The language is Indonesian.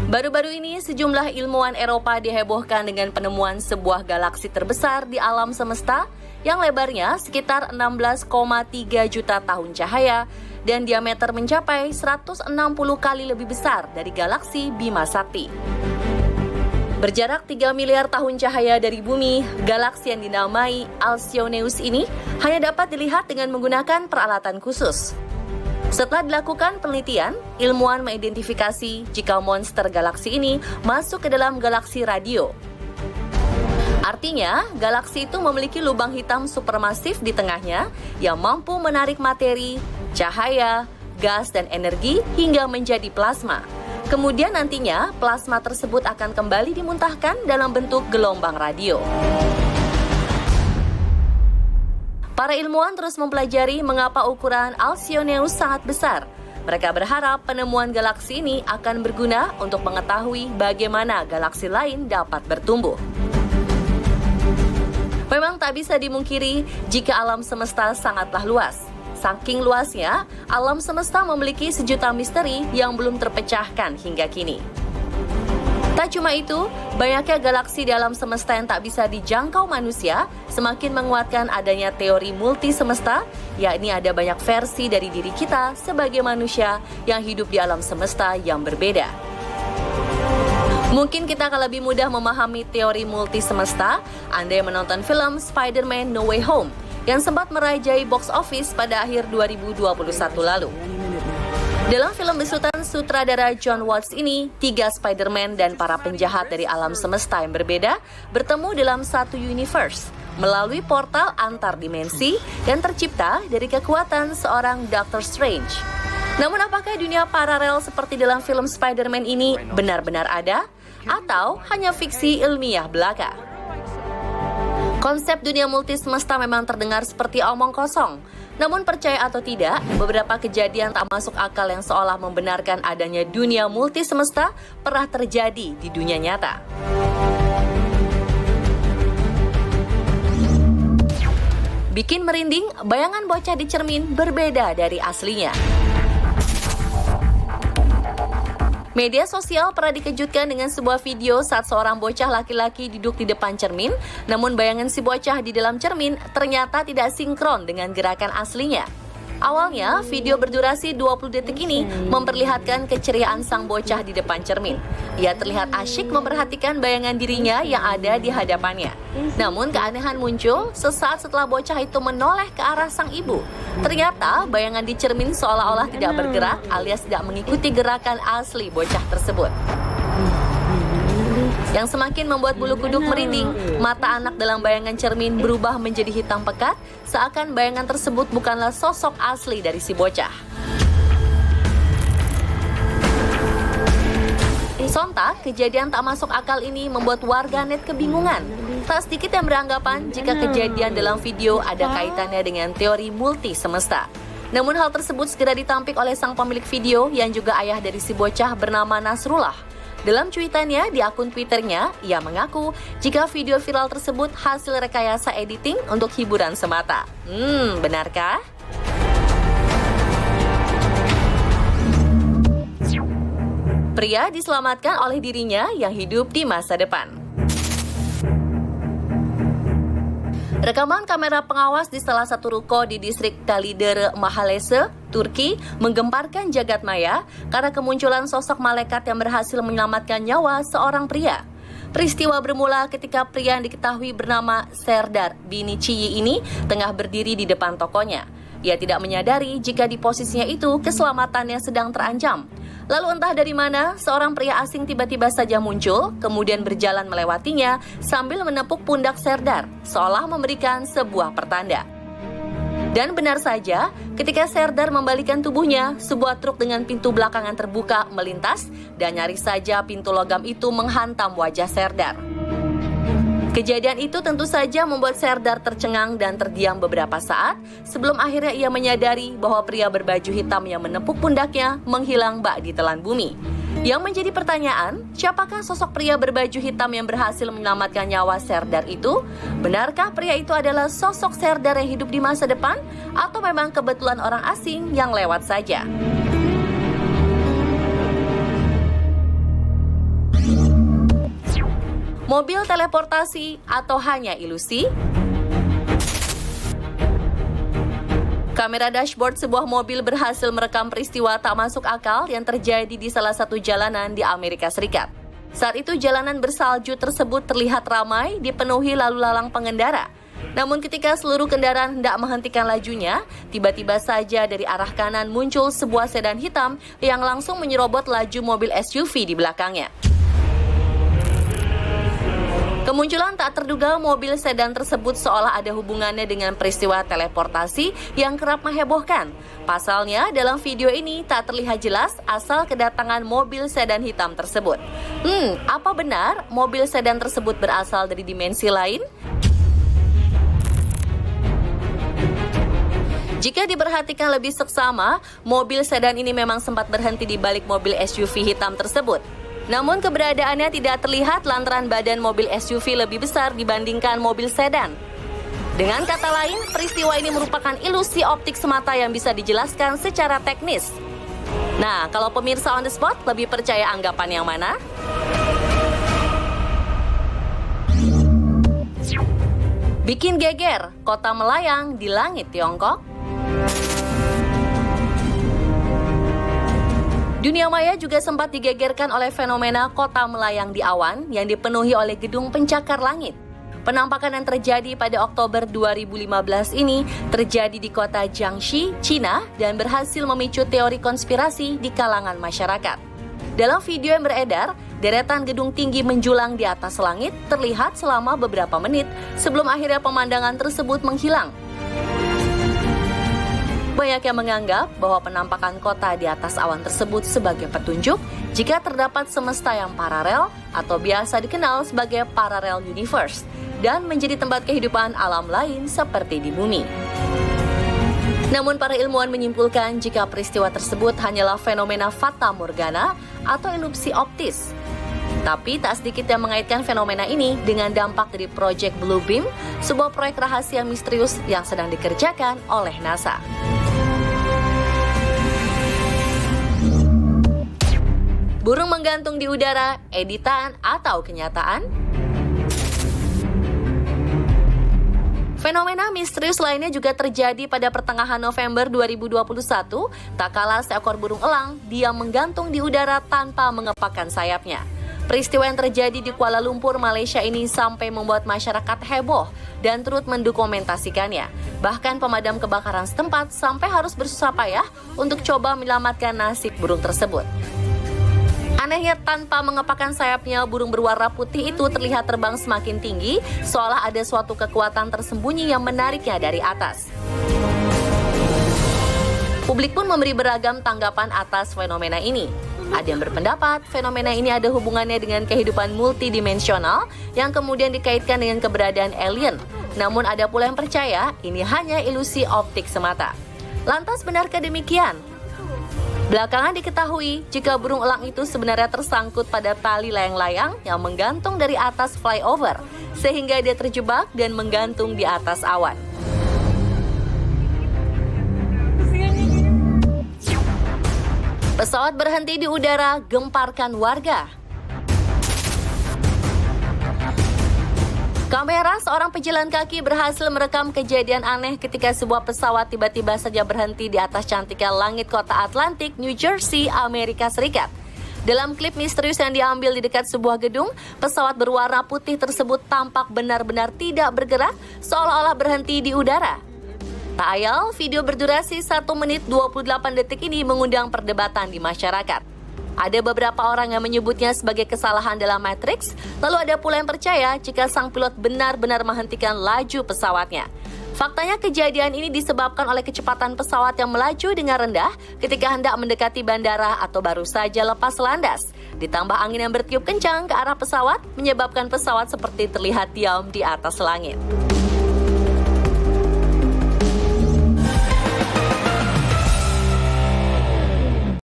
Baru-baru ini sejumlah ilmuwan Eropa dihebohkan dengan penemuan sebuah galaksi terbesar di alam semesta yang lebarnya sekitar 16,3 juta tahun cahaya dan diameter mencapai 160 kali lebih besar dari galaksi Bima Sakti. Berjarak 3 miliar tahun cahaya dari bumi, galaksi yang dinamai Alcyoneus ini hanya dapat dilihat dengan menggunakan peralatan khusus. Setelah dilakukan penelitian, ilmuwan mengidentifikasi jika monster galaksi ini masuk ke dalam galaksi radio. Artinya, galaksi itu memiliki lubang hitam supermasif di tengahnya yang mampu menarik materi, cahaya, gas, dan energi hingga menjadi plasma. Kemudian nantinya, plasma tersebut akan kembali dimuntahkan dalam bentuk gelombang radio. Para ilmuwan terus mempelajari mengapa ukuran Alcyoneus sangat besar. Mereka berharap penemuan galaksi ini akan berguna untuk mengetahui bagaimana galaksi lain dapat bertumbuh. Memang tak bisa dimungkiri jika alam semesta sangatlah luas. Saking luasnya, alam semesta memiliki sejuta misteri yang belum terpecahkan hingga kini. Tak cuma itu, banyaknya galaksi di alam semesta yang tak bisa dijangkau manusia semakin menguatkan adanya teori multi semesta, yakni ada banyak versi dari diri kita sebagai manusia yang hidup di alam semesta yang berbeda. Mungkin kita akan lebih mudah memahami teori multi semesta Anda yang menonton film Spider-Man No Way Home yang sempat merajai box office pada akhir 2021 lalu. Dalam film besutan sutradara John Watts ini, 3 Spider-Man dan para penjahat dari alam semesta yang berbeda bertemu dalam satu universe melalui portal antar dimensi dan tercipta dari kekuatan seorang Doctor Strange. Namun apakah dunia paralel seperti dalam film Spider-Man ini benar-benar ada atau hanya fiksi ilmiah belaka? Konsep dunia multi semesta memang terdengar seperti omong kosong. Namun percaya atau tidak, beberapa kejadian tak masuk akal yang seolah membenarkan adanya dunia multi semesta pernah terjadi di dunia nyata. Bikin merinding, bayangan bocah di cermin berbeda dari aslinya. Media sosial pernah dikejutkan dengan sebuah video saat seorang bocah laki-laki duduk di depan cermin, namun bayangan si bocah di dalam cermin ternyata tidak sinkron dengan gerakan aslinya. Awalnya, video berdurasi 20 detik ini memperlihatkan keceriaan sang bocah di depan cermin. Ia terlihat asyik memperhatikan bayangan dirinya yang ada di hadapannya. Namun keanehan muncul sesaat setelah bocah itu menoleh ke arah sang ibu. Ternyata bayangan di cermin seolah-olah tidak bergerak alias tidak mengikuti gerakan asli bocah tersebut. Yang semakin membuat bulu kuduk merinding, mata anak dalam bayangan cermin berubah menjadi hitam pekat, seakan bayangan tersebut bukanlah sosok asli dari si bocah. Sontak, kejadian tak masuk akal ini membuat warganet kebingungan. Tak sedikit yang beranggapan jika kejadian dalam video ada kaitannya dengan teori multi semesta. Namun hal tersebut segera ditampik oleh sang pemilik video yang juga ayah dari si bocah bernama Nasrullah. Dalam cuitannya di akun Twitternya, ia mengaku jika video viral tersebut hasil rekayasa editing untuk hiburan semata. Benarkah? Pria diselamatkan oleh dirinya yang hidup di masa depan. Rekaman kamera pengawas di salah satu ruko di distrik Talidere Mahallese, Turki, menggemparkan jagat maya karena kemunculan sosok malaikat yang berhasil menyelamatkan nyawa seorang pria. Peristiwa bermula ketika pria yang diketahui bernama Serdar Biniciyi ini tengah berdiri di depan tokonya. Ia tidak menyadari jika di posisinya itu keselamatannya sedang terancam. Lalu entah dari mana, seorang pria asing tiba-tiba saja muncul, kemudian berjalan melewatinya sambil menepuk pundak Serdar, seolah memberikan sebuah pertanda. Dan benar saja, ketika Serdar membalikan tubuhnya, sebuah truk dengan pintu belakangan terbuka melintas dan nyaris saja pintu logam itu menghantam wajah Serdar. Kejadian itu tentu saja membuat Serdar tercengang dan terdiam beberapa saat sebelum akhirnya ia menyadari bahwa pria berbaju hitam yang menepuk pundaknya menghilang bak di telan bumi. Yang menjadi pertanyaan, siapakah sosok pria berbaju hitam yang berhasil menyelamatkan nyawa Serdar itu? Benarkah pria itu adalah sosok Serdar yang hidup di masa depan? Atau memang kebetulan orang asing yang lewat saja? Mobil teleportasi atau hanya ilusi? Kamera dashboard sebuah mobil berhasil merekam peristiwa tak masuk akal yang terjadi di salah satu jalanan di Amerika Serikat. Saat itu jalanan bersalju tersebut terlihat ramai dipenuhi lalu lalang pengendara. Namun ketika seluruh kendaraan hendak menghentikan lajunya, tiba-tiba saja dari arah kanan muncul sebuah sedan hitam yang langsung menyerobot laju mobil SUV di belakangnya. Kemunculan tak terduga mobil sedan tersebut seolah ada hubungannya dengan peristiwa teleportasi yang kerap menghebohkan. Pasalnya, dalam video ini tak terlihat jelas asal kedatangan mobil sedan hitam tersebut. Apa benar mobil sedan tersebut berasal dari dimensi lain? Jika diperhatikan lebih seksama, mobil sedan ini memang sempat berhenti di balik mobil SUV hitam tersebut. Namun keberadaannya tidak terlihat lantaran badan mobil SUV lebih besar dibandingkan mobil sedan. Dengan kata lain, peristiwa ini merupakan ilusi optik semata yang bisa dijelaskan secara teknis. Nah, kalau pemirsa on the spot, lebih percaya anggapan yang mana? Bikin geger, kota melayang di langit Tiongkok. Dunia maya juga sempat digegerkan oleh fenomena kota melayang di awan yang dipenuhi oleh gedung pencakar langit. Penampakan yang terjadi pada Oktober 2015 ini terjadi di kota Jiangxi, Cina, dan berhasil memicu teori konspirasi di kalangan masyarakat. Dalam video yang beredar, deretan gedung tinggi menjulang di atas langit terlihat selama beberapa menit sebelum akhirnya pemandangan tersebut menghilang. Banyak yang menganggap bahwa penampakan kota di atas awan tersebut sebagai petunjuk jika terdapat semesta yang paralel atau biasa dikenal sebagai parallel universe dan menjadi tempat kehidupan alam lain seperti di bumi. Namun para ilmuwan menyimpulkan jika peristiwa tersebut hanyalah fenomena fata morgana atau ilusi optis. Tapi tak sedikit yang mengaitkan fenomena ini dengan dampak dari Project Bluebeam, sebuah proyek rahasia misterius yang sedang dikerjakan oleh NASA. Burung menggantung di udara, editan atau kenyataan? Fenomena misterius lainnya juga terjadi pada pertengahan November 2021, tak kalah seekor burung elang diam menggantung di udara tanpa mengepakkan sayapnya. Peristiwa yang terjadi di Kuala Lumpur, Malaysia ini sampai membuat masyarakat heboh dan turut mendokumentasikannya. Bahkan pemadam kebakaran setempat sampai harus bersusah payah untuk coba menyelamatkan nasib burung tersebut. Anehnya, tanpa mengepakkan sayapnya, burung berwarna putih itu terlihat terbang semakin tinggi, seolah ada suatu kekuatan tersembunyi yang menariknya dari atas. Publik pun memberi beragam tanggapan atas fenomena ini. Ada yang berpendapat fenomena ini ada hubungannya dengan kehidupan multidimensional yang kemudian dikaitkan dengan keberadaan alien. Namun ada pula yang percaya ini hanya ilusi optik semata. Lantas benarkah demikian? Belakangan diketahui jika burung elang itu sebenarnya tersangkut pada tali layang-layang yang menggantung dari atas flyover, sehingga dia terjebak dan menggantung di atas awan. Pesawat berhenti di udara, gemparkan warga. Kamera seorang pejalan kaki berhasil merekam kejadian aneh ketika sebuah pesawat tiba-tiba saja berhenti di atas cantiknya langit kota Atlantic, New Jersey, Amerika Serikat. Dalam klip misterius yang diambil di dekat sebuah gedung, pesawat berwarna putih tersebut tampak benar-benar tidak bergerak, seolah-olah berhenti di udara. Tak ayal, video berdurasi 1 menit 28 detik ini mengundang perdebatan di masyarakat. Ada beberapa orang yang menyebutnya sebagai kesalahan dalam Matrix, lalu ada pula yang percaya jika sang pilot benar-benar menghentikan laju pesawatnya. Faktanya kejadian ini disebabkan oleh kecepatan pesawat yang melaju dengan rendah ketika hendak mendekati bandara atau baru saja lepas landas. Ditambah angin yang bertiup kencang ke arah pesawat, menyebabkan pesawat seperti terlihat diam di atas langit.